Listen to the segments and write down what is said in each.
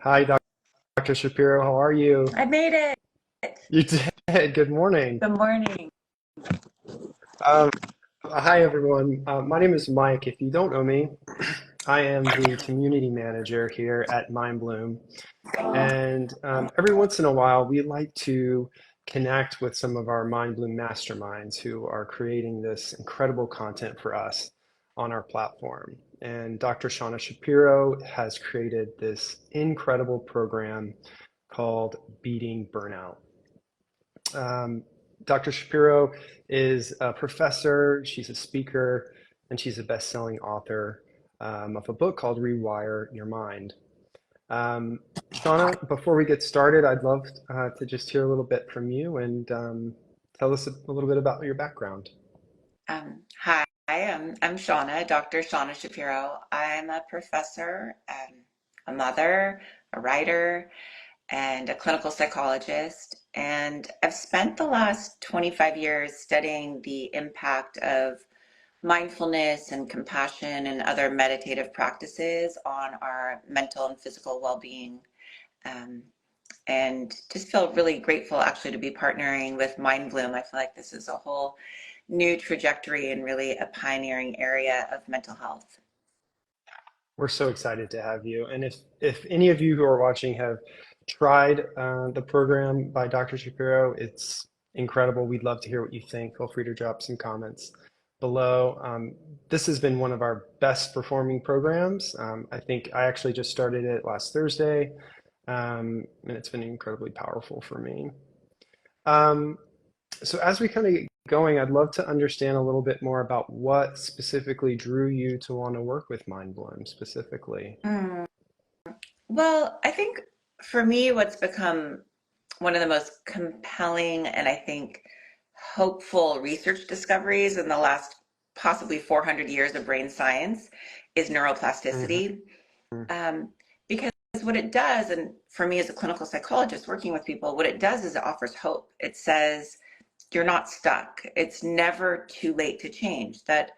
Hi, Dr. Shapiro. How are you? I made it. You did. Good morning. Good morning. Um, Hi, everyone. My name is Mike. If you don't know me, I am the community manager here at Mindbloom. And every once in a while, we like to connect with some of our Mindbloom masterminds who are creating this incredible content for us on our platform. And Dr. Shauna Shapiro has created this incredible program called Beating Burnout. Um, Dr. Shapiro is a professor, she's a speaker, and she's a best-selling author of a book called Rewire Your Mind. Shauna, before we get started, I'd love to just hear a little bit from you and tell us a little bit about your background. Hi, I'm Shauna, Dr. Shauna Shapiro. I'm a professor, a mother, a writer, and a clinical psychologist. And I've spent the last 25 years studying the impact of mindfulness and compassion and other meditative practices on our mental and physical well-being. Um, and just feel really grateful actually to be partnering with Mindbloom. I feel like this is a whole new trajectory and really a pioneering area of mental health. We're so excited to have you. And if any of you who are watching have tried the program by Dr. Shapiro, it's incredible. We'd love to hear what you think. Feel free to drop some comments below. This has been one of our best performing programs. I think I actually just started it last Thursday, and it's been incredibly powerful for me. Um, so as we kind of get going, I'd love to understand a little bit more about what specifically drew you to want to work with Mindbloom specifically. Mm. Well, I think for me, what's become one of the most compelling and I think hopeful research discoveries in the last possibly 400 years of brain science is Hmm. neuroplasticity. Um, because what it does, and for me as a clinical psychologist working with people, what it does is it offers hope. It says you're not stuck. It's never too late to change. That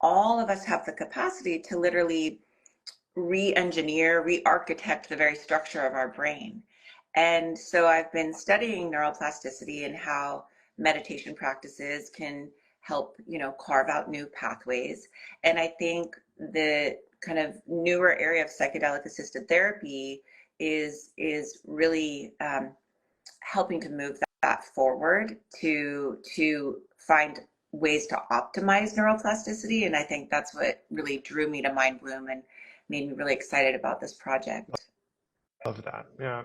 all of us have the capacity to literally re-engineer, re-architect the very structure of our brain. And so I've been studying neuroplasticity and how meditation practices can help, carve out new pathways. And I think the kind of newer area of psychedelic assisted therapy is really helping to move that forward to find ways to optimize neuroplasticity. And I think that's what really drew me to Mindbloom and made me really excited about this project. Love that. Yeah.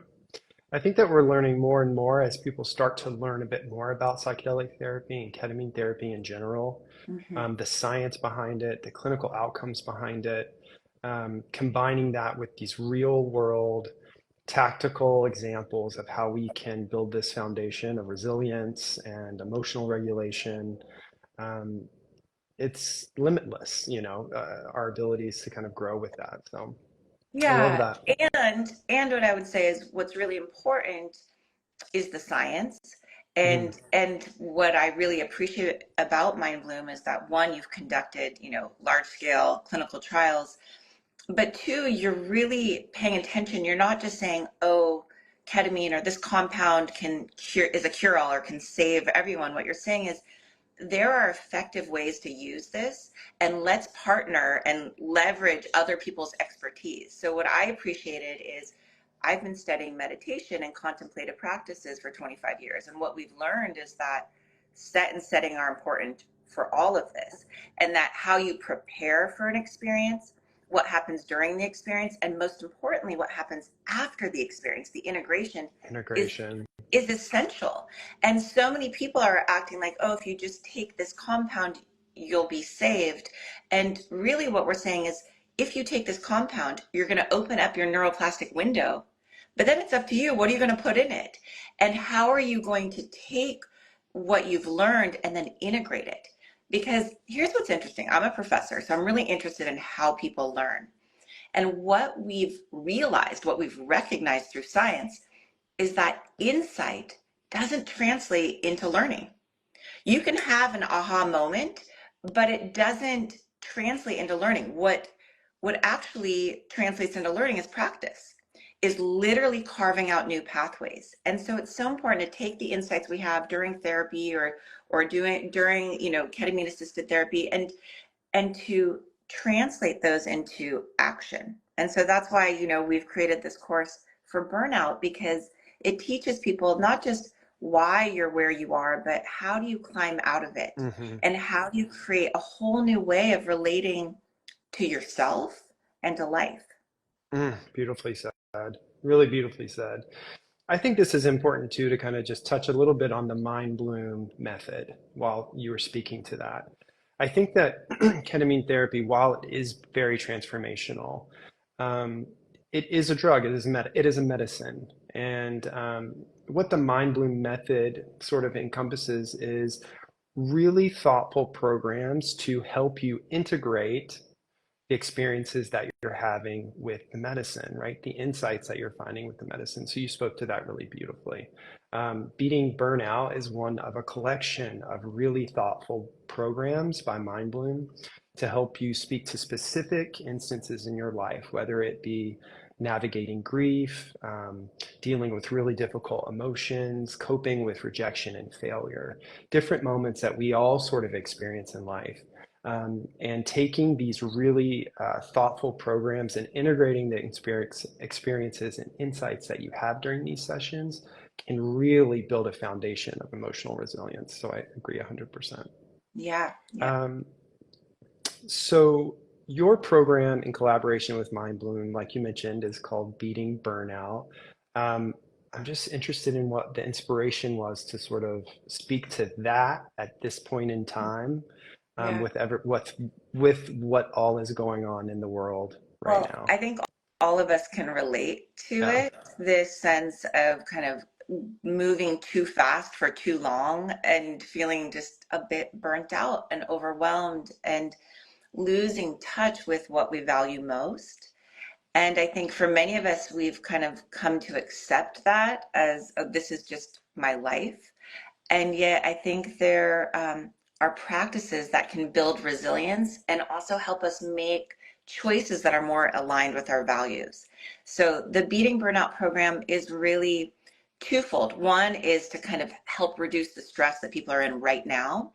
I think that we're learning more and more as people start to learn a bit more about psychedelic therapy and ketamine therapy in general, Hmm. the science behind it, the clinical outcomes behind it, combining that with these real world tactical examples of how we can build this foundation of resilience and emotional regulation. Um, it's limitless, our abilities to kind of grow with that. So I love Yeah, that. and what I would say is what's really important is the science. Mhm. And what I really appreciate about Mindbloom is that one, you've conducted, large scale clinical trials. But two, you're really paying attention. You're not just saying, oh, ketamine or this compound can cure is a cure all or can save everyone. What you're saying is there are effective ways to use this, and let's partner and leverage other people's expertise. So what I appreciated is I've been studying meditation and contemplative practices for 25 years. And what we've learned is that set and setting are important for all of this, and that how you prepare for an experience, what happens during the experience, and most importantly, what happens after the experience, the integration is Integration. is essential. And so many people are acting like, oh, if you just take this compound, you'll be saved. And really, what we're saying is, if you take this compound, you're going to open up your neuroplastic window. But then it's up to you. What are you going to put in it? And how are you going to take what you've learned and then integrate it? Because here's what's interesting. I'm a professor, so I'm really interested in how people learn. And what we've realized, what we've recognized through science is that insight doesn't translate into learning. You can have an aha moment, but it doesn't translate into learning. What actually translates into learning is practice. is literally carving out new pathways. And so it's so important to take the insights we have during therapy or doing during, ketamine assisted therapy and to translate those into action. And so that's why, we've created this course for burnout, because it teaches people not just why you're where you are, but how do you climb out of it? Hmm. And how do you create a whole new way of relating to yourself and to life? Beautifully said. Really beautifully said. I think this is important too to kind of just touch a little bit on the mind bloom method while you were speaking to that. I think that ketamine therapy, while it is very transformational, um, it is a drug. It is a medicine, and what the mind bloom method sort of encompasses is really thoughtful programs to help you integrate the experiences that you're having with the medicine, right? The insights that you're finding with the medicine. So you spoke to that really beautifully. Beating Burnout is one of a collection of really thoughtful programs by Mindbloom to help you speak to specific instances in your life, whether it be navigating grief, dealing with really difficult emotions, coping with rejection and failure, different moments that we all sort of experience in life. And taking these really thoughtful programs and integrating the experiences and insights that you have during these sessions can really build a foundation of emotional resilience. So I agree 100%. Yeah, yeah. Um, so your program in collaboration with Mindbloom, like you mentioned, is called Beating Burnout. Um, I'm just interested in what the inspiration was to sort of speak to that at this point in time, Yeah. with what all is going on in the world right Well, now. I think all of us can relate to Yeah. it, this sense of kind of moving too fast for too long and feeling just a bit burnt out and overwhelmed and losing touch with what we value most. And I think for many of us, we've kind of come to accept that as, oh, this is just my life. And yet, I think there are practices that can build resilience and also help us make choices that are more aligned with our values. So, the Beating Burnout program is really twofold. One is to kind of help reduce the stress that people are in right now,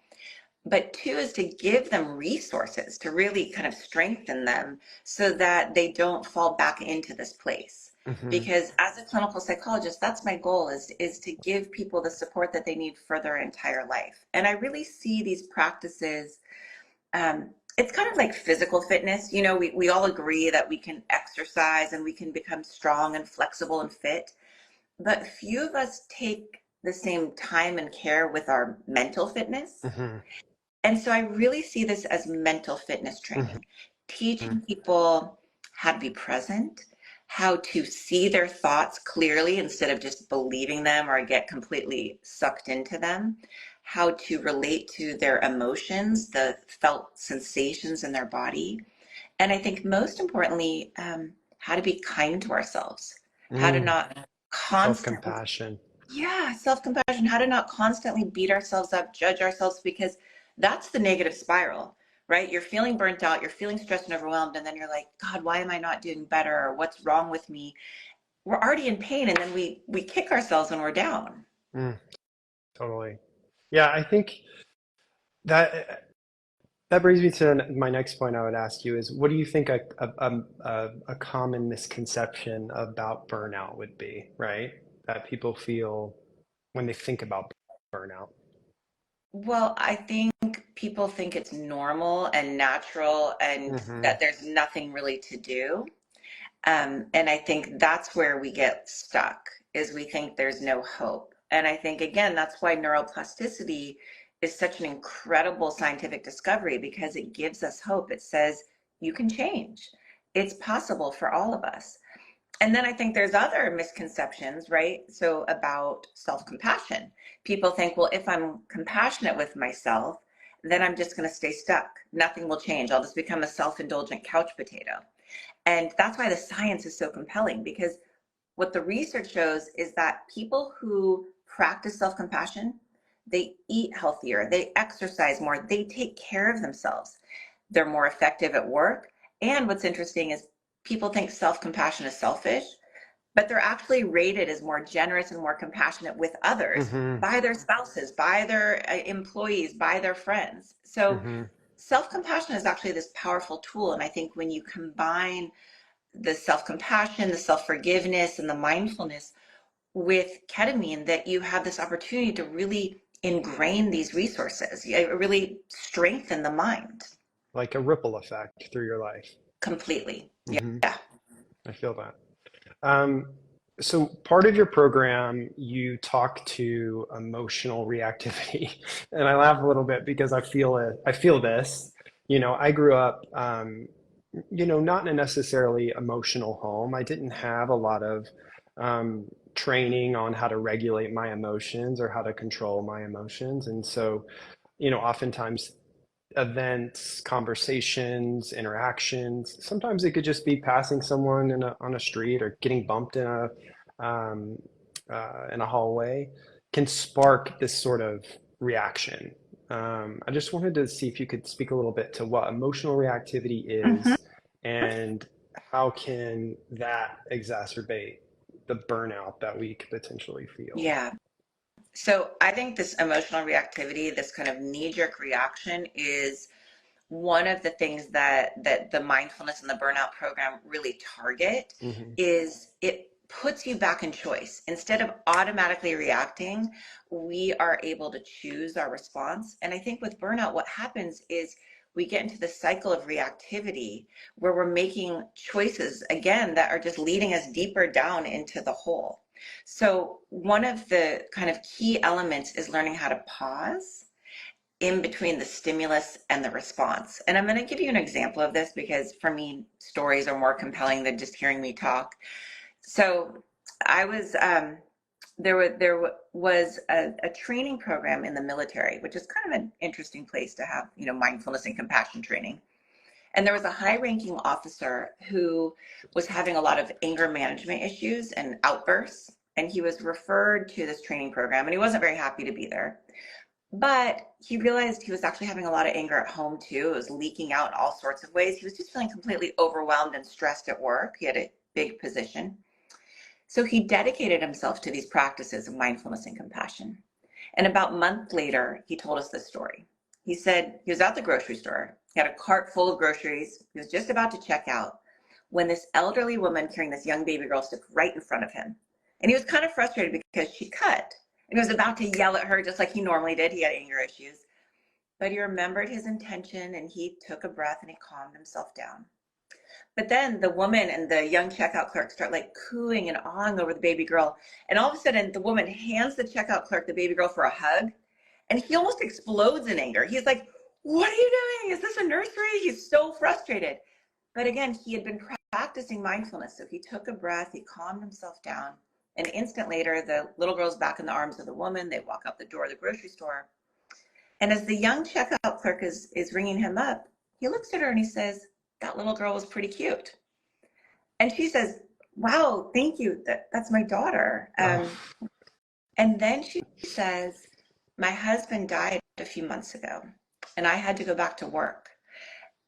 but two is to give them resources to really kind of strengthen them so that they don't fall back into this place. Hmm. Because as a clinical psychologist, that's my goal is to give people the support that they need for their entire life. And I really see these practices, it's kind of like physical fitness. We all agree that we can exercise and we can become strong and flexible and fit, but few of us take the same time and care with our mental fitness. Hmm. And so I really see this as mental fitness Hmm. training, teaching people how to be present, how to see their thoughts clearly instead of just believing them or get completely sucked into them, how to relate to their emotions, the felt sensations in their body. And I think most importantly, how to be kind to ourselves, how to Mm. not constantly, Self-compassion. yeah, self-compassion, how to not constantly beat ourselves up, judge ourselves, because that's the negative spiral, right? You're feeling burnt out, you're feeling stressed and overwhelmed, and then you're like, God, why am I not doing better? Or what's wrong with me? We're already in pain, and then we kick ourselves when we're down. Mm, totally. Yeah, I think that that brings me to my next point I would ask you is what do you think a common misconception about burnout would be, right? That people feel when they think about burnout. Well, I think people think it's normal and natural and Hmm. that there's nothing really to do. And I think that's where we get stuck, is we think there's no hope. And I think, again, that's why neuroplasticity is such an incredible scientific discovery, because it gives us hope. It says you can change. It's possible for all of us. And then I think there's other misconceptions, right? So about self-compassion. People think, well, if I'm compassionate with myself, then I'm just going to stay stuck. Nothing will change. I'll just become a self-indulgent couch potato. And that's why the science is so compelling, because what the research shows is that people who practice self-compassion, they eat healthier, they exercise more, they take care of themselves. They're more effective at work. And what's interesting is people think self-compassion is selfish, but they're actually rated as more generous and more compassionate with others Mm-hmm. by their spouses, by their employees, by their friends. So Mm-hmm. self-compassion is actually this powerful tool. And I think when you combine the self-compassion, the self-forgiveness, and the mindfulness with ketamine, that you have this opportunity to really ingrain these resources, really strengthen the mind Like a ripple effect through your life. completely. Mm-hmm. Yeah. I feel that. Um, so part of your program, you talk to emotional reactivity, and I laugh a little bit because I feel it. I feel this. I grew up, not in a necessarily emotional home. I didn't have a lot of um, training on how to regulate my emotions or how to control my emotions, and so, oftentimes events, conversations, interactions. Sometimes it could just be passing someone on a street or getting bumped in a hallway can spark this sort of reaction. I just wanted to see if you could speak a little bit to what emotional reactivity Mhm. is and how can that exacerbate the burnout that we could potentially feel. Yeah. So I think this emotional reactivity, this kind of knee-jerk reaction, is one of the things that the mindfulness and the burnout program really target. Hmm. Is it puts you back in choice. Instead of automatically reacting, we are able to choose our response. And I think with burnout, what happens is we get into the cycle of reactivity where we're making choices again that are just leading us deeper down into the hole. So one of the kind of key elements is learning how to pause in between the stimulus and the response. And I'm going to give you an example of this because for me, stories are more compelling than just hearing me talk. So I was there was a training program in the military, which is kind of an interesting place to have, mindfulness and compassion training. And there was a high-ranking officer who was having a lot of anger management issues and outbursts, and he was referred to this training program, and he wasn't very happy to be there. But he realized he was actually having a lot of anger at home too. It was leaking out in all sorts of ways. He was just feeling completely overwhelmed and stressed at work. He had a big position. So he dedicated himself to these practices of mindfulness and compassion. And about a month later, he told us this story. He said he was at the grocery store. He had a cart full of groceries. He was just about to check out when this elderly woman carrying this young baby girl stepped right in front of him. And he was kind of frustrated because she cut. And he was about to yell at her just like he normally did. He had anger issues. But he remembered his intention and he took a breath and he calmed himself down. But then the woman and the young checkout clerk start like cooing and awing over the baby girl. And all of a sudden, the woman hands the checkout clerk the baby girl for a hug. And he almost explodes in anger. He's like, "What are you doing? Is this a nursery?" He's so frustrated. But again, he had been practicing mindfulness. So he took a breath, he calmed himself down. An instant later, the little girl's back in the arms of the woman. They walk out the door of the grocery store. And as the young checkout clerk is ringing him up, he looks at her and he says, "That little girl was pretty cute." And she says, "Wow, thank you. That's my daughter." Oh, And then she says, "My husband died a few months ago, and I had to go back to work.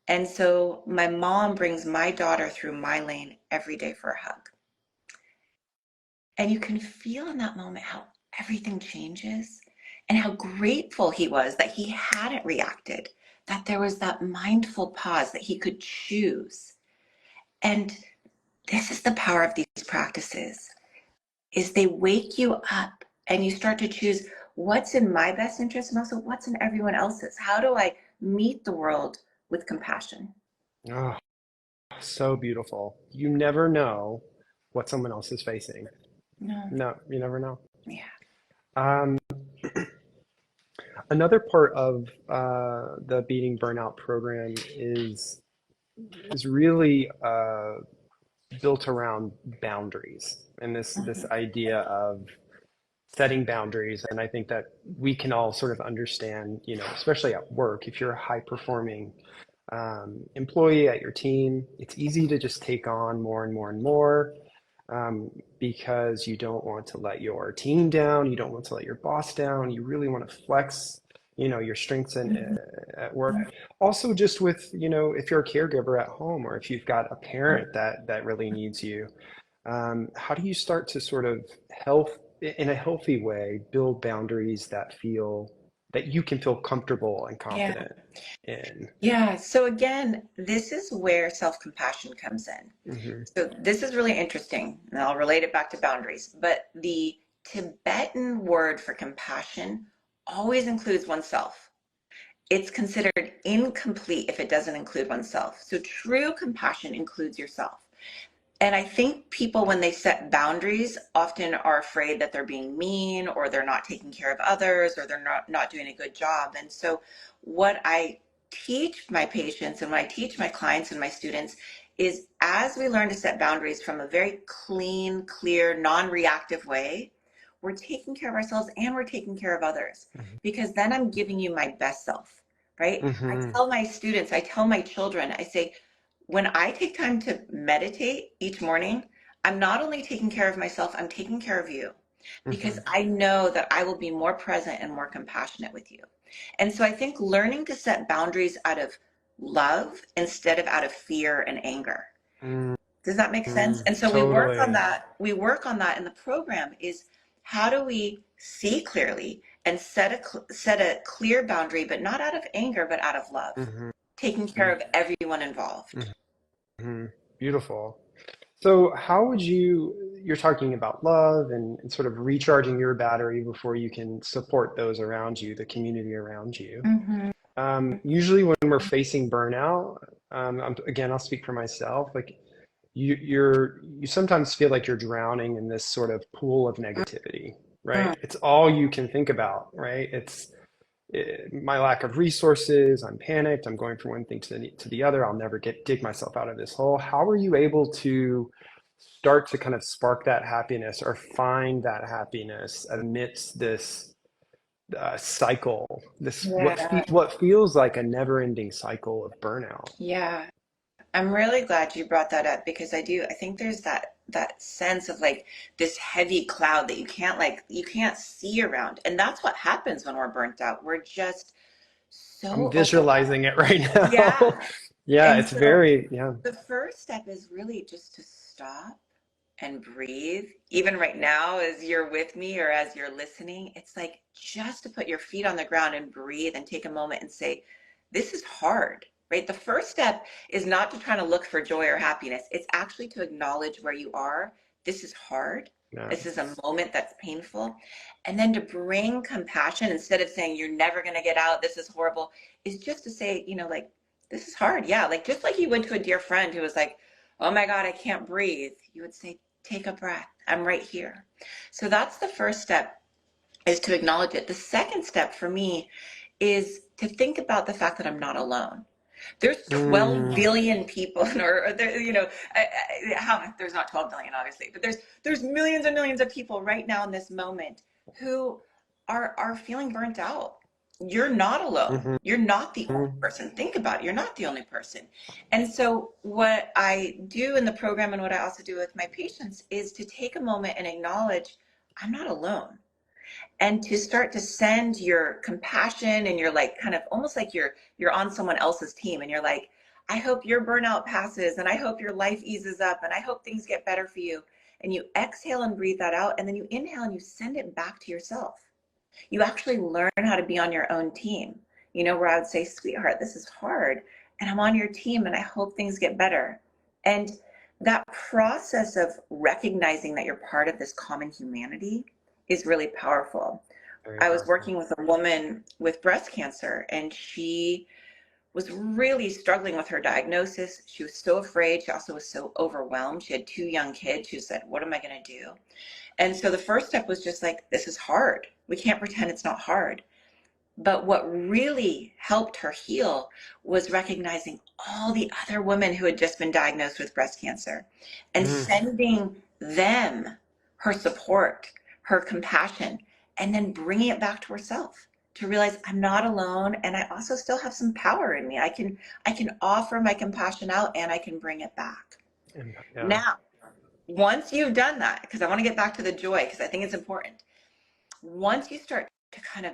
And so my mom brings my daughter through my lane every day for a hug." And you can feel in that moment how everything changes and how grateful he was that he hadn't reacted, that there was that mindful pause, that he could choose. And this is the power of these practices, is they wake you up and you start to choose what's in my best interest and also what's in everyone else's. How do I meet the world with compassion? oh, so beautiful. You never know what someone else is facing. No. No, you never know. Yeah. Um, Another part of the Beating Burnout program is really built around boundaries and this Mhm. idea of setting boundaries. And I think that we can all sort of understand, especially at work, if you're a high performing employee at your team, it's easy to just take on more and more and more because you don't want to let your team down. You don't want to let your boss down. You really want to flex, your strengths Mhm. at work. Also, just with, if you're a caregiver at home or if you've got a parent that really needs you, how do you start to sort of in a healthy way, build boundaries that you can feel comfortable and Yeah. confident in? Yeah. So again, this is where self-compassion comes in. Hmm. So this is really interesting, and I'll relate it back to boundaries. But the Tibetan word for compassion always includes oneself. It's considered incomplete if it doesn't include oneself. So true compassion includes yourself. And I think people, when they set boundaries, often are afraid that they're being mean or they're not taking care of others or they're not doing a good job. And so, what I teach my patients and what I teach my clients and my students is as we learn to set boundaries from a very clean, clear, non reactive way, we're taking care of ourselves and we're taking care of others because then I'm giving you my best self, right? I Hmm. tell my students, I tell my children, I say, when I take time to meditate each morning, I'm not only taking care of myself, I'm taking care of you because Hmm. I know that I will be more present and more compassionate with you. And so I think learning to set boundaries out of love instead of out of fear and anger. Hmm. Does that make sense? And so we work on Totally. that. We work on that in the program is how do we see clearly and set a clear boundary, but not out of anger, but out of love, Hmm. taking care of everyone involved. Hmm. Beautiful. So, how would you're talking about love and sort of recharging your battery before you can support those around you, the community around you. Mm-hmm. Usually, when we're facing burnout, again, I'll speak for myself. Like you sometimes feel like you're drowning in this sort of pool of negativity, right? It's all you can think about, right? My lack of resources. I'm panicked. I'm going from one thing to the other. I'll never dig myself out of this hole. How are you able to start to kind of spark that happiness or find that happiness amidst this cycle, this Yeah, what feels like a never-ending cycle of burnout? yeah. I'm really glad you brought that up because I think there's that sense of like this heavy cloud that you can't see around. And that's what happens when we're burnt out. We're just I'm so overwhelmed. visualizing it right now. Yeah. Yeah, And it's so very, yeah. the first step is really just to stop and breathe. Even right now, as you're with me or as you're listening, it's like just to put your feet on the ground and breathe and take a moment and say, this is hard, right? The first step is not to try to look for joy or happiness. It's actually to acknowledge where you are. This is hard. Yeah. This is a moment that's painful. And then to bring compassion instead of saying, you're never going to get out, this is horrible, is just to say, like, this is hard. Yeah. Like, just like you went to a dear friend who was like, oh my God, I can't breathe. You would say, take a breath. I'm right here. So that's the first step is to acknowledge it. The second step for me is to think about the fact that I'm not alone. There's 12 Mm, billion people, or there, there's not 12 billion, obviously, but there's millions and millions of people right now in this moment who are feeling burnt out. You're not alone. mhm, You're not the only mhm, person. Think about it. You're not the only person. And so what I do in the program and what I also do with my patients is to take a moment and acknowledge I'm not alone and to start to send your compassion and you're like kind of almost like you're on someone else's team and you're like, I hope your burnout passes and I hope your life eases up and I hope things get better for you. And you exhale and breathe that out and then you inhale and you send it back to yourself. You actually learn how to be on your own team, where I would say, sweetheart, this is hard and I'm on your team and I hope things get better. And that process of recognizing that you're part of this common humanity is really powerful. very I was powerful. working with a woman with breast cancer and she was really struggling with her diagnosis. She was so afraid. She also was so overwhelmed. She had two young kids. She said, what am I going to do? And so the first step was just like, this is hard. We can't pretend it's not hard. But what really helped her heal was recognizing all the other women who had just been diagnosed with breast cancer and Mm, sending them her support, her compassion, and then bringing it back to herself to realize I'm not alone and I also still have some power in me. I can offer my compassion out and I can bring it back. yeah. Now, once you've done that, because I want to get back to the joy because I think it's important. Once you start to kind of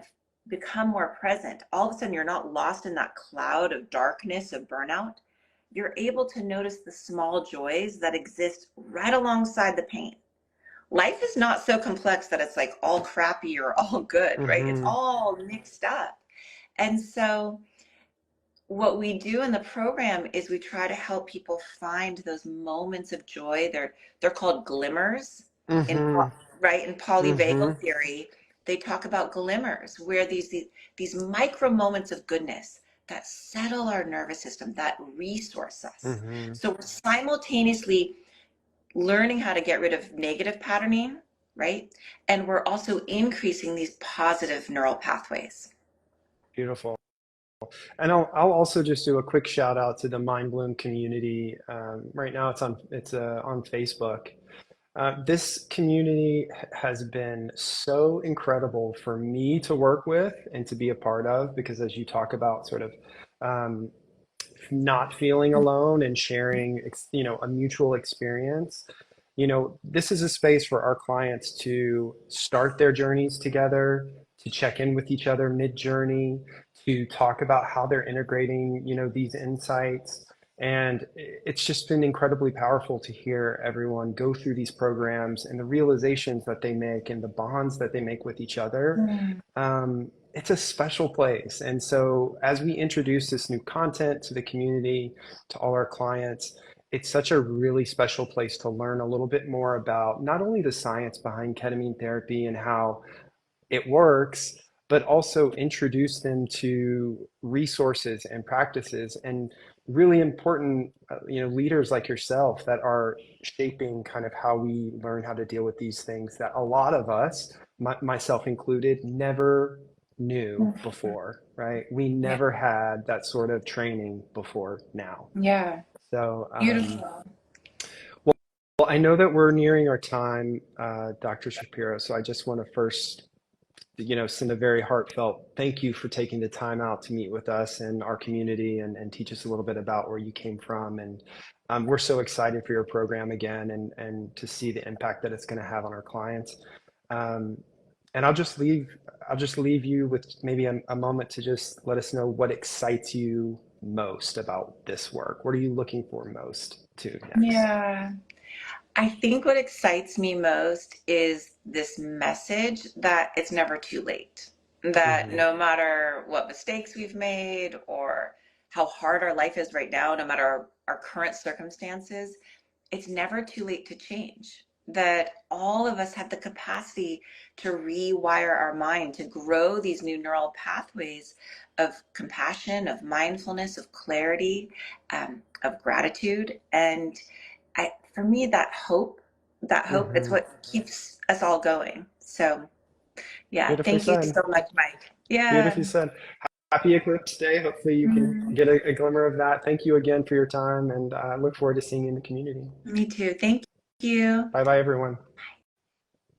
become more present, all of a sudden you're not lost in that cloud of darkness of burnout. you're able to notice the small joys that exist right alongside the pain. Life is not so complex that it's like all crappy or all good, right? It's Mm-hmm. all mixed up. And so what we do in the program is we try to help people find those moments of joy. They're called glimmers in Mm-hmm. right in Mm-hmm. polyvagal theory. They talk about glimmers where these micro moments of goodness that settle our nervous system, that resource us. Mm-hmm. So we're simultaneously learning how to get rid of negative patterning, right? And we're also increasing these positive neural pathways. Beautiful. And I'll also just do a quick shout out to the Mindbloom community. Right now it's on Facebook. This community has been so incredible for me to work with and to be a part of because as you talk about sort of um, not feeling alone and sharing, a mutual experience. This is a space for our clients to start their journeys together, to check in with each other mid-journey, to talk about how they're integrating, these insights. And it's just been incredibly powerful to hear everyone go through these programs and the realizations that they make and the bonds that they make with each other. Mm. It's a special place. And so, as we introduce this new content to the community, to all our clients, it's such a really special place to learn a little bit more about not only the science behind ketamine therapy and how it works, but also introduce them to resources and practices and really important, leaders like yourself that are shaping kind of how we learn how to deal with these things that a lot of us, myself included, never knew Mhm. before, right? We Yeah. never had that sort of training before now. Yeah. So, Beautiful. well, I know that we're nearing our time, Dr. Shapiro. So I just want to first send a very heartfelt thank you for taking the time out to meet with us and our community and teach us a little bit about where you came from. And we're so excited for your program again and to see the impact that it's going to have on our clients. Um, and I'll just leave you with maybe a moment to just let us know what excites you most about this work. What are you looking for most to next? Yeah. I think what excites me most is this message that it's never too late. That Hmm. no matter what mistakes we've made or how hard our life is right now, no matter our current circumstances, it's never too late to change. That all of us have the capacity to rewire our mind, to grow these new neural pathways of compassion, of mindfulness, of clarity, of gratitude. And for me, that hope is Hmm. what keeps us all going. So, yeah, Beautifully thank you said. so much, Mike. Yeah. Beautifully said. Happy Eclipse Day. Hopefully, you can Mm, get a glimmer of that. Thank you again for your time, and I look forward to seeing you in the community. me too. Thank you. Bye bye, everyone.